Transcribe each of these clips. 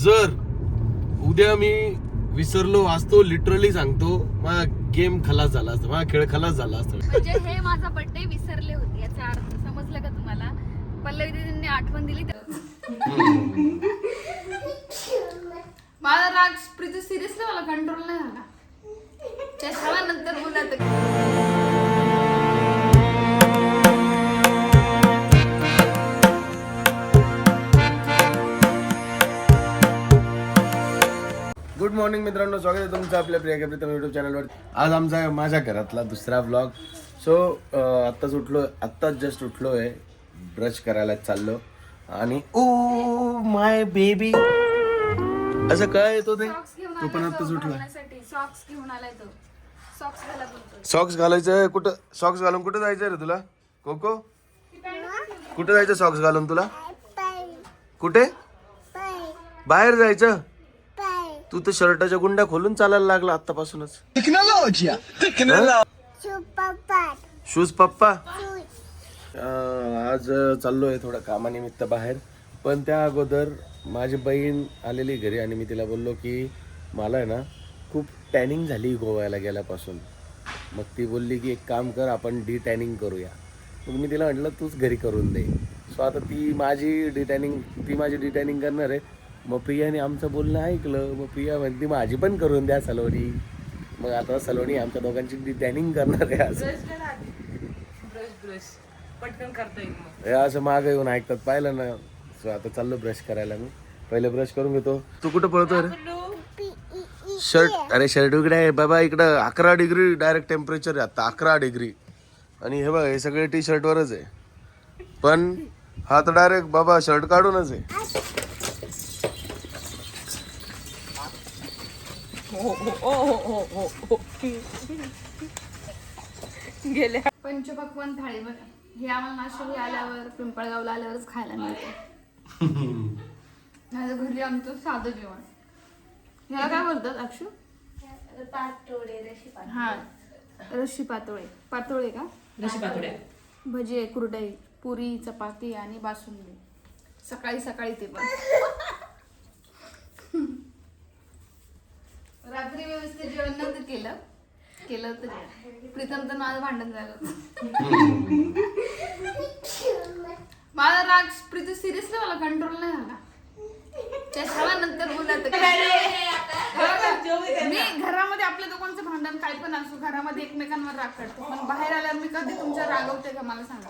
जर उद्या मी विसरलो असतो, लिटरली सांगतो, माझा गेम खलास झाला असता, माझा खेळ खलास झाला असता. म्हणजे हे माझा बर्थडे विसरले होते याचा अर्थ समजलं का तुम्हाला? पल्लवी दीदींनी आठवण दिली मला राग प्रीती सिरियसली मला कंट्रोल नाही झाला. त्या नंतर बोलत गुड मॉर्निंग मित्रांनो, स्वागत आहे तुमचं आपल्या प्रिया प्रीतम युट्यूब चॅनलवर. आज आमचा माझ्या घरातला दुसरा ब्लॉग. सो आत्ताच जस्ट उठलो आहे, ब्रश करायला चाललो आणि ओ माय बेबी असं काय येतो ते तो पण आत्ताच उठला. सॉक्स घेऊन आलाय तो. सॉक्स घाला बोलतोय. सॉक्स घालायचं कुठं? सॉक्स घालून कुठं जायचं रे तुला कोको? कुठं जायचं सॉक्स घालून तुला? कुठे? बाहेर जायचं? तू तर शर्टाच्या गुंड्या खोलून चालायला लागला आतापासूनच. शूज पप्पा. आज चाललोय थोडं कामानिमित्त बाहेर, पण त्या अगोदर माझी बहीण आलेली घरी आणि मी तिला बोललो की मला आहे ना खूप टॅनिंग झाली गोव्याला गेल्यापासून. मग ती बोलली की एक काम कर, आपण डी टॅनिंग करूया. मग मी तिला म्हटलं तूच घरी करून दे. सो आता ती माझी डी टॅनिंग करणार आहे. मग प्रियाने आमचं बोलणं ऐकलं. मग प्रिया म्हणते माझी पण करून द्या सलोनी. मग आता सलोनी आमच्या दोघांची डी टॅनिंग करणार आहे. हे असं मागं येऊन ऐकतात, पाहिलं ना. सो आता चाललो ब्रश करायला. मी पहिले ब्रश करून घेतो. तू कुठं पळतोय रे? शर्ट इकडे आहे बाबा. इकडं 11 डिग्री डायरेक्ट टेम्परेचर आहे आता, 11 डिग्री. आणि हे बघ, हे सगळे टी शर्टवरच आहे, पण हा तर डायरेक्ट बाबा शर्ट काढूनच आहे. गेले पंचपक्वान्न थाळी बघा. हे आम्हाला नाशिकला आल्यावर, पिंपळगावला आल्यावरच खायला मिळते. माझ्या घरी आमचं साधं जेवण. ह्याला काय बोलतात अक्षू? हा, रशी पातोळे. पातोळे का? रशी पातोळे. भजे, कुरडई, पुरी, चपाती आणि बासुंदी. सकाळी सकाळी ते पण. रात्री व्यवस्थित जेवण नव्हतं केलं तर प्रीतम तर माझं भांडण झालं. मला राग प्रीती सिरियसली मला कंट्रोल नाही झाला. त्या नंतर बोलत मी घरामध्ये आपल्या दोघांचं भांडण काय पण असो, घरामध्ये एकमेकांवर राग काढतो, पण बाहेर आल्यावर मी कधी तुमच्या रागवते का मला सांगा?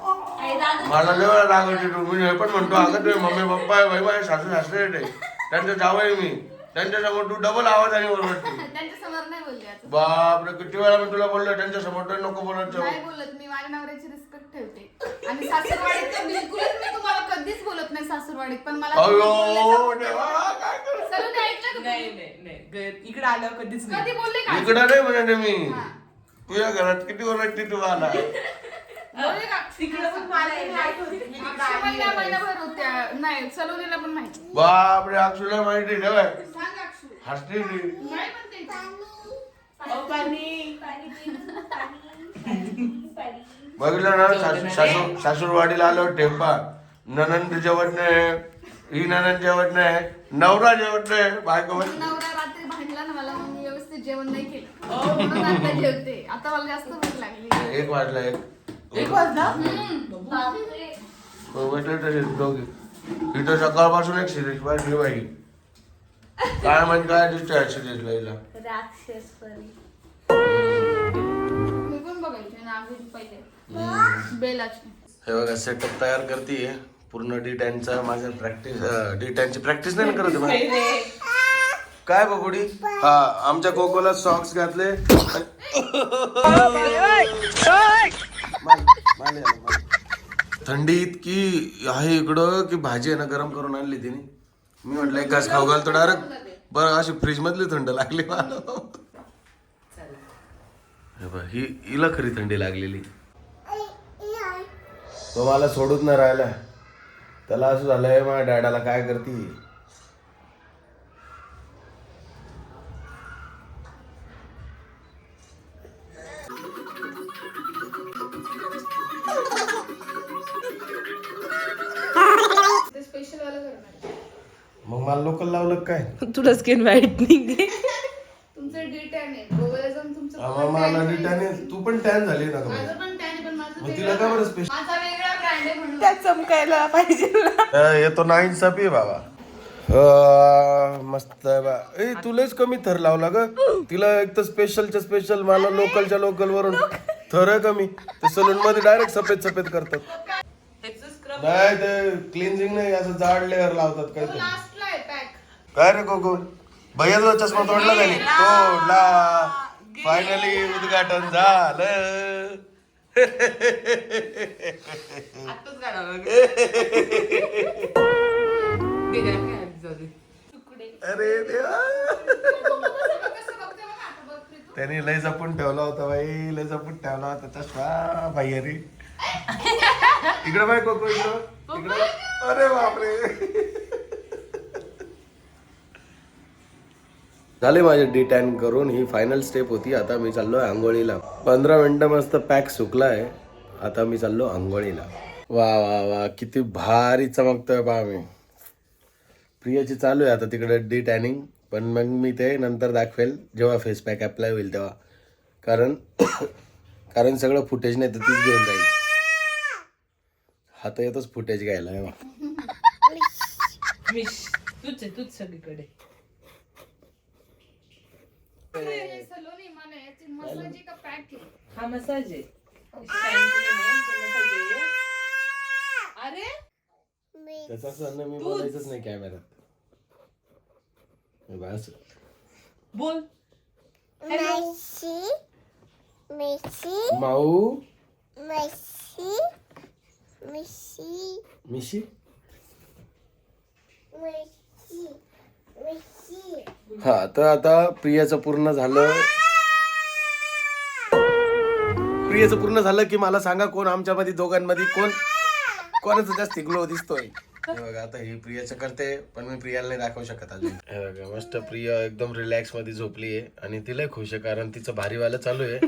मला लय वेळा राग येतो. मी हे पण म्हणतो अगं तुझे मम्मी पप्पा आहे, माझे सासू सासरे आहे, त्यांचं जावं आहे मी, त्यांच्यासमोर तू डबल आवाज आणि ओरडते. त्यांच्या समोर नाही बोलले. बापरे, किती वेळा मी तुला बोललो त्यांच्या समोर तर नको बोलत. नाही बोलत मी. माझ्या नवऱ्याची रिस्पेक्ट ठेवते. आणि सासूरवाडीत तर बिलकुलच मी तुम्हाला कधीच बोलत नाही सासूरवाडीत, पण मला इकडे आल्यावर कधीच कधी बोलले का? इकडे नाही म्हणे मी. तुझ्या घरात किती ओरडते तुम्हाला? बोलले का? तिकडे पण महिनाभर होत्या. नाही, सलोनीला पण माहिती. बापरे, अक्षुला माहिती ठेवाय सांग अक्षू. हसते ती. नाही म्हणते. बघितलं ना, सासूरवाडीला आलो टेम्पा. ननंद जेवत नाही, ही ननंद जेवत नाही, नवरा जेवत नाही, बायको. नवरा रात्री भांडला ना मला, मग मी व्यवस्थित जेवण नाही केलं. म्हणून आता जेवते. आता मला जास्त भूक लागली. 1 वाजला. 1 वाजला. भेटले तसेच दोघी. इथं सकाळपासून एक सिरीज पाहिली बाई. काय म्हणजे काय दिसतंय सिरीज लाईला? मी पण बघायचे ना पहिले बेलाची. हे बघा, सेटअप तयार करते पूर्ण डी10चा. माझं डी10ची प्रॅक्टिस नाही करत आहे. काय बघुडी? हा, आमच्या कोकोला सॉक्स घातले. थंडी इतकी आहे इकडं की भाजी आहे ना गरम करून आणली तिने. मी म्हटलं एक घास खाऊ घालतो डायरेक्ट. बरं, अशी फ्रीज मधली थंड लागली मला. हिला खरी थंडी लागलेली. तो मला सोडूच नाही राहिला. त्याला असं झालंय माझ्या डॅडाला काय करती. मग मला लोकल लावलं काय तुला स्किन व्हाईटनिंग तुमचं डिटॅन आहे गोव्याला जाऊन तुमचं मला डिटाने तू पण टॅन झाली ना गं. माझं पण टॅन आहे पण माझं मग तिला का बरं स्पेशल माझा वेगळा ब्रँड आहे म्हणून त्यात चमकायला पाहिजे ना. येतो ना इन्साफी बाबा मस्त आहे बा. ए तुलाच कमी थर लावला ग. तिला एक तर स्पेशलच्या स्पेशल मला लोकलच्या लोकल वरून थर आहे कमी. ते सलून मध्ये डायरेक्ट सफेद सफेद करतात. नाही ते क्लिन्झिंग नाही असं जाड लेअर लावतात काय ते. लास्टला आहे पॅक काय रे कोको भैयाचा चष्मा तोडला त्याने तोडला. फायनली उद्घाटन झालं. आत्ताच काढावं अरे देवा त्याने लय जपून ठेवला होता बाई. लय जपून ठेवला होता चष्मा भैया रे. इकडे बाय कोको इकडे. अरे बापरे. झाले माझे डिटॅन करून. ही फायनल स्टेप होती. आता मी चाललो आंघोळीला. 15 मिनिटं मस्त पॅक सुकलाय. आता मी चाललो आंघोळीला. वा वा वा किती भारी चमकतोय पहा मी. प्रियाची चालू आहे आता तिकडे डिटॅनिंग. पण मग मी ते नंतर दाखवेल जेव्हा फेस पॅक अप्लाय होईल तेव्हा. कारण सगळं फुटेज नाही तर तीच घेऊन जाईल. हात येतच फुटेज घ्यायला आहे बा. तूच सगळीकडे सलोन इमान आहे याची मसाजी का पॅक आहे हा मसाज आहे. अरे त्याचा असं मी बोलायचंच नाही कॅमेऱ्यात. बस बोल माऊ मिशी हा तर आता प्रियाचं पूर्ण झालं. प्रियाचं पूर्ण झालं की मला सांगा कोण आमच्यामध्ये दोघांमध्ये कोणाचं जास्त ग्लो दिसतोय. हे बघा आता ही प्रियाचं करते पण मी प्रियाला नाही दाखवू शकत अजून. हे बघा मस्त प्रिया एकदम रिलॅक्स मध्ये झोपली आहे आणि तिला खुश आहे कारण तिचं भारीवालं चालू आहे.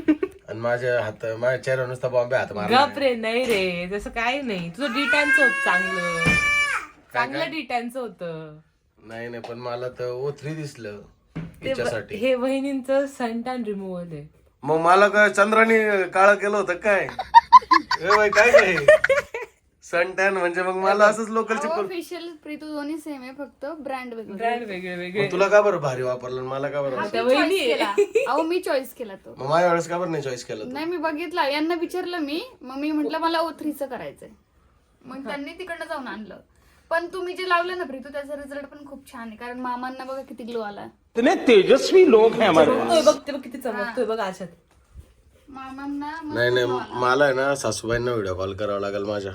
आणि माझ्या चेहऱ्यावर नुसता बॉम्बे हात मारला. गप रे. नाही रे तसं काय नाही. तुझं डिटॅनचं होत चांगलं डिटॅनचं होतं. नाही नाही पण मला तर O3 दिसलं तिच्यासाठी. हे वहिनींचं सनटॅन रिमूव्हल आहे. मग मला काय चंद्राने काळं केलं होतं काय. काय सन टॅन म्हणजे मग मला असंच लोकलची. ऑफिशियल प्रीतू दोन्ही सेम आहे फक्त ब्रँड वेगळे तुला का बरं भारी वापरलं मला का बरं. अहो मी चॉईस केला तो. मग माझ्या वेळेस का बरं नाही चॉईस केलं. नाही मी बघितला यांना विचारलं मी. मग मी म्हटलं मला O3चं करायचंय. मग त्यांनी तिकडनं जाऊन आणलं. पण तुम्ही जे लावलं ना प्रीतू त्याचा रिझल्ट पण खूप छान आहे. कारण मामांना बघा किती ग्लो आला. इतने तेजस्वी लोग हैं हमारे पास. बघते बघ किती चमकतोय बघ आशात. मामांना नाही मला आहे ना सासूबाईंना व्हिडिओ कॉल करावा लागेल माझ्या.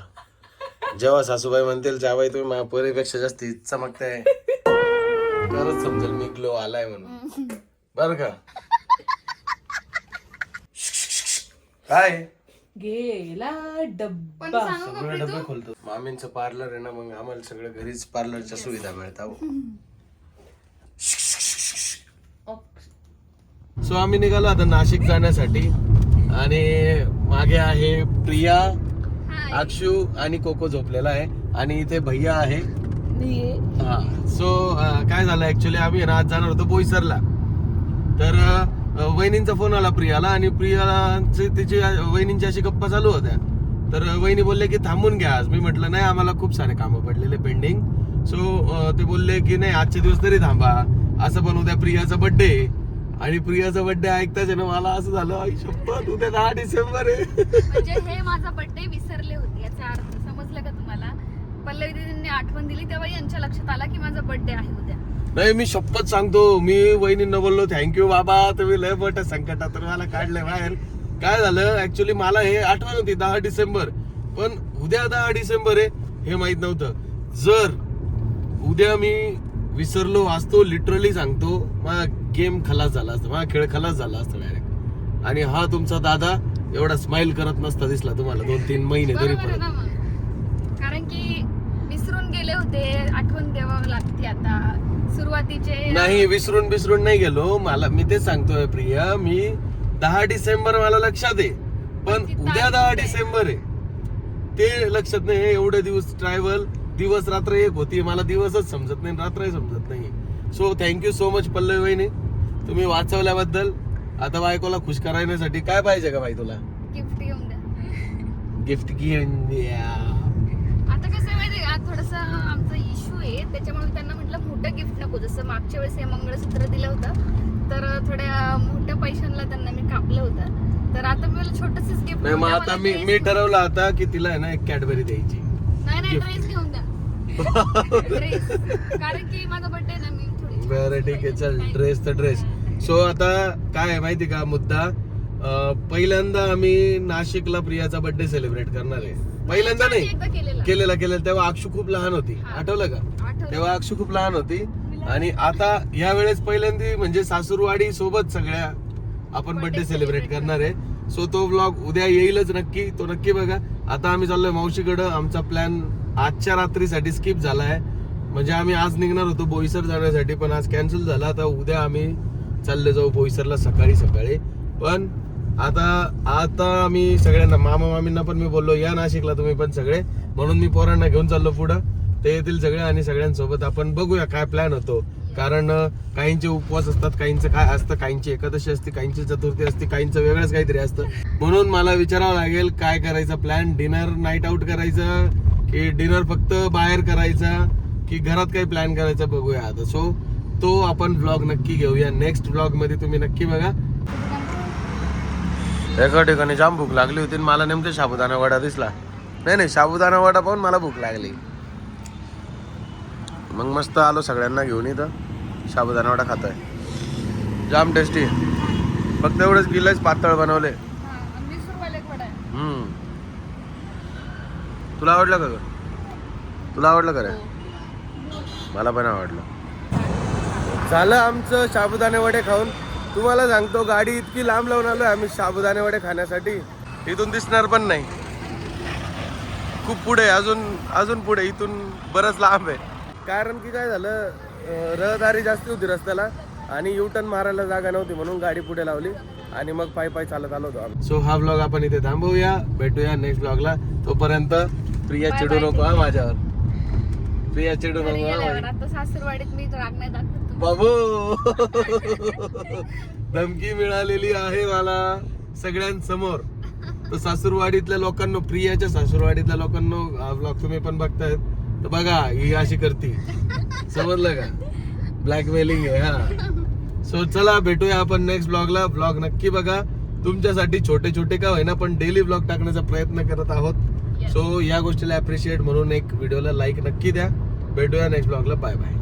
जेव्हा सासूबाई म्हणतील जावाई तुम्ही माझ्या पोरीपेक्षा जास्त चमकताय तरच समजेल मी ग्लो आलाय म्हणून. बर का काय गेला पण डब्बा. सांगू का सगळे डबे प्रीतू खोलतो. मामींचं पार्लर आहे ना मग आम्हाला सगळं घरीच पार्लरच्या सुविधा मिळतात. सो आम्ही निघालो आता नाशिक जाण्यासाठी. आणि मागे आहे प्रिया, अक्षू आणि कोको झोपलेला आहे. आणि इथे भैया आहे. हा सो काय झालं ऍक्च्युली आम्ही ना आज जाणार होतो बोईसरला. तर वहिनींचा फोन आला प्रियाला. आणि प्रियाची तिची वहिनींची अशी गप्पा चालू होत्या. तर वहिनी बोलले की थांबून घ्या आज. मी म्हटलं नाही आम्हाला खूप सारे कामं पडलेले पेंडिंग. सो ते बोलले की नाही आजचे दिवस तरी थांबा. असं पण उद्या प्रियाचा बर्थडे. आणि प्रियाचा बर्थडे ऐकताच ना मला असं झालं आई शपथ उद्या 10 डिसेंबर आहे. म्हणजे हे माझा बर्थडे विसरले होते याचा अर्थ समजलं का तुम्हाला. पल्लवी दीदींनी आठवण दिली तेव्हा यांच्या लक्षात आला की माझा बर्थडे आहे उद्या. नाही मी शपथ सांगतो मी वहिनींना बोललो थँक्यू बाबा तुम्ही लय मोठ्या संकटात मला काढलंय बाहेर. काय झालं ऍक्च्युली मला हे आठवण होती 10 डिसेंबर. पण उद्या 10 डिसेंबर आहे हे माहित नव्हतं. जर उद्या मी विसरलो असतो लिटरली सांगतो माझा गेम खलास झाला असता. माझा खेळ खलास झाला असता डायरेक्ट. आणि हा तुमचा दादा एवढा स्माइल करत नसता दिसला तुम्हाला 2-3 महिने तरी बरोबर आहे ना पण. मग. कारण की विसरून गेले होते. आठवण द्यावं लागते आता सुरुवातीचे. नाही विसरून नाही गेलो. मला मी तेच सांगतोय प्रिया मी 10 डिसेंबर मला लक्षात आहे. पण उद्या 10 डिसेंबर आहे ते लक्षात नाही. एवढे दिवस ट्रॅव्हल दिवस रात्र एक होती, मला दिवसच समजत नाही, रात्रही समजत नाही. So thank you so much Pallavi वहिनी, तुम्ही वाचवल्याबद्दल. आता बायकोला खुश करण्यासाठी काय पाहिजे का बाई तुला? गिफ्ट घेऊन द्या. गिफ्ट घेऊन द्या. आता कसं आहे माहिती का, थोडस आमचा इश्यू आहे, त्याच्यामुळे मी त्यांना म्हटलं मोठं गिफ्ट नको. जसं मागच्या वेळेस हे मंगळसूत्र दिलं होतं, तर थोड्या मोठ्या पैशांना त्यांना मी कापलं होतं. तर आता मी मला छोटंसंच गिफ्ट. नाही, मग आता मी ठरवलं आता की तिला आहे ना एक कॅडबरी द्यायची. नाही ड्रेस घेऊन द्या. ड्रेस, कारण की माझा बर्थडे ना, मी थोडी. बरं ठीक आहे, चल ड्रेस तर ड्रेस. सो आता काय आहे माहिती का मुद्दा, पहिल्यांदा आम्ही नाशिकला प्रियाचा बर्थडे सेलिब्रेट करणार आहे. पहिल्यांदा नाही, एकदा केलेला तेव्हा अक्षू खूप लहान होती, आठवलं का? आठवलं. तेव्हा अक्षू खूप लहान होती. आणि आता या वेळेस पहिल्यांदा म्हणजे सासूरवाडी सोबत सगळ्या आपण बर्थडे सेलिब्रेट करणार आहे. सो तो व्लॉग उद्या येईलच नक्की, तो नक्की बघा. आता आम्ही चाललोय मावशीकडं. आमचा प्लॅन आजच्या रात्रीसाठी स्किप झाला आहे. म्हणजे आम्ही आज निघणार होतो बोईसर जाण्यासाठी, पण आज कॅन्सल झाला. आता उद्या आम्ही चालले जाऊ बोईसरला सकाळी. पण आता आम्ही सगळ्यांना, मामा मामींना पण मी बोललो या नाशिकला तुम्ही पण सगळे, म्हणून मी पोरांना घेऊन चाललो पुढं. ते येतील सगळे आणि सगळ्यांसोबत आपण बघूया काय प्लॅन होतो. कारण काहींचे उपवास असतात, काहींचं काय असतं, काहींची एकादशी असते, काहींची चतुर्थी असते, काहींचं वेगळंच काहीतरी असतं. म्हणून मला विचारावं लागेल काय करायचा प्लॅन. डिनर नाईट आउट करायचा की डिनर फक्त बाहेर करायचा की घरात काही प्लॅन करायचा, बघूया आता. सो तो आपण ब्लॉग नक्की घेऊया. नेक्स्ट ब्लॉग मध्ये तुम्ही नक्की बघा. एका ठिकाणी जाम भूक लागली होती, मला नेमके साबुदाणा वडा दिसला. नाही साबुदाणा वडा पाहून मला भूक लागली. मग मस्त आलो सगळ्यांना घेऊन इथं. साबुदाणा वडा खातोय, जाम टेस्टी. फक्त एवढंच गिलास पातळ बनवले. तुला आवडलं का ग? तुला आवडलं का रे? मला पण आवडलं. झालं आमचं साबुदाणे वडे खाऊन. तुम्हाला सांगतो गाडी इतकी लांब लावून आलोय आम्ही साबुदाणे वडे खाण्यासाठी, इथून दिसणार पण नाही. खूप पुढे, अजून पुढे, इथून बरंच लांब आहे. कारण की काय झालं, रहदारी जास्ती होती रस्त्याला आणि युटर्न मारायला जागा नव्हती, म्हणून गाडी पुढे लावली आणि मग पायी चालत आलो होतो आम्ही. सो हा ब्लॉग आपण इथे थांबवूया, भेटूया नेक्स्ट ब्लॉगला. तोपर्यंत प्रिया चिडू नको हा माझ्यावर. प्रिया चिडू नको आता सासरवाडीत मी राग नाही दाखवत बाबू. धमकी मिळालेली आहे मला सगळ्यांसमोर. तर सासूरवाडीतल्या लोकांना, प्रियाच्या सासूरवाडीतल्या लोकांना हा ब्लॉग तुम्ही पण बघतायत तर बघा, ही अशी करती, समजलं का? ब्लॅकमेलिंग आहे हा. सो चला भेटूया आपण नेक्स्ट ब्लॉगला. ब्लॉग नक्की बघा. तुमच्यासाठी छोटे का होईना पण डेली ब्लॉग टाकण्याचा प्रयत्न करत आहोत. सो या गोष्टीला अप्रिशिएट म्हणून एक व्हिडिओला लाईक नक्की द्या. भेटूया नेक्स्ट ब्लॉगला. Bye bye.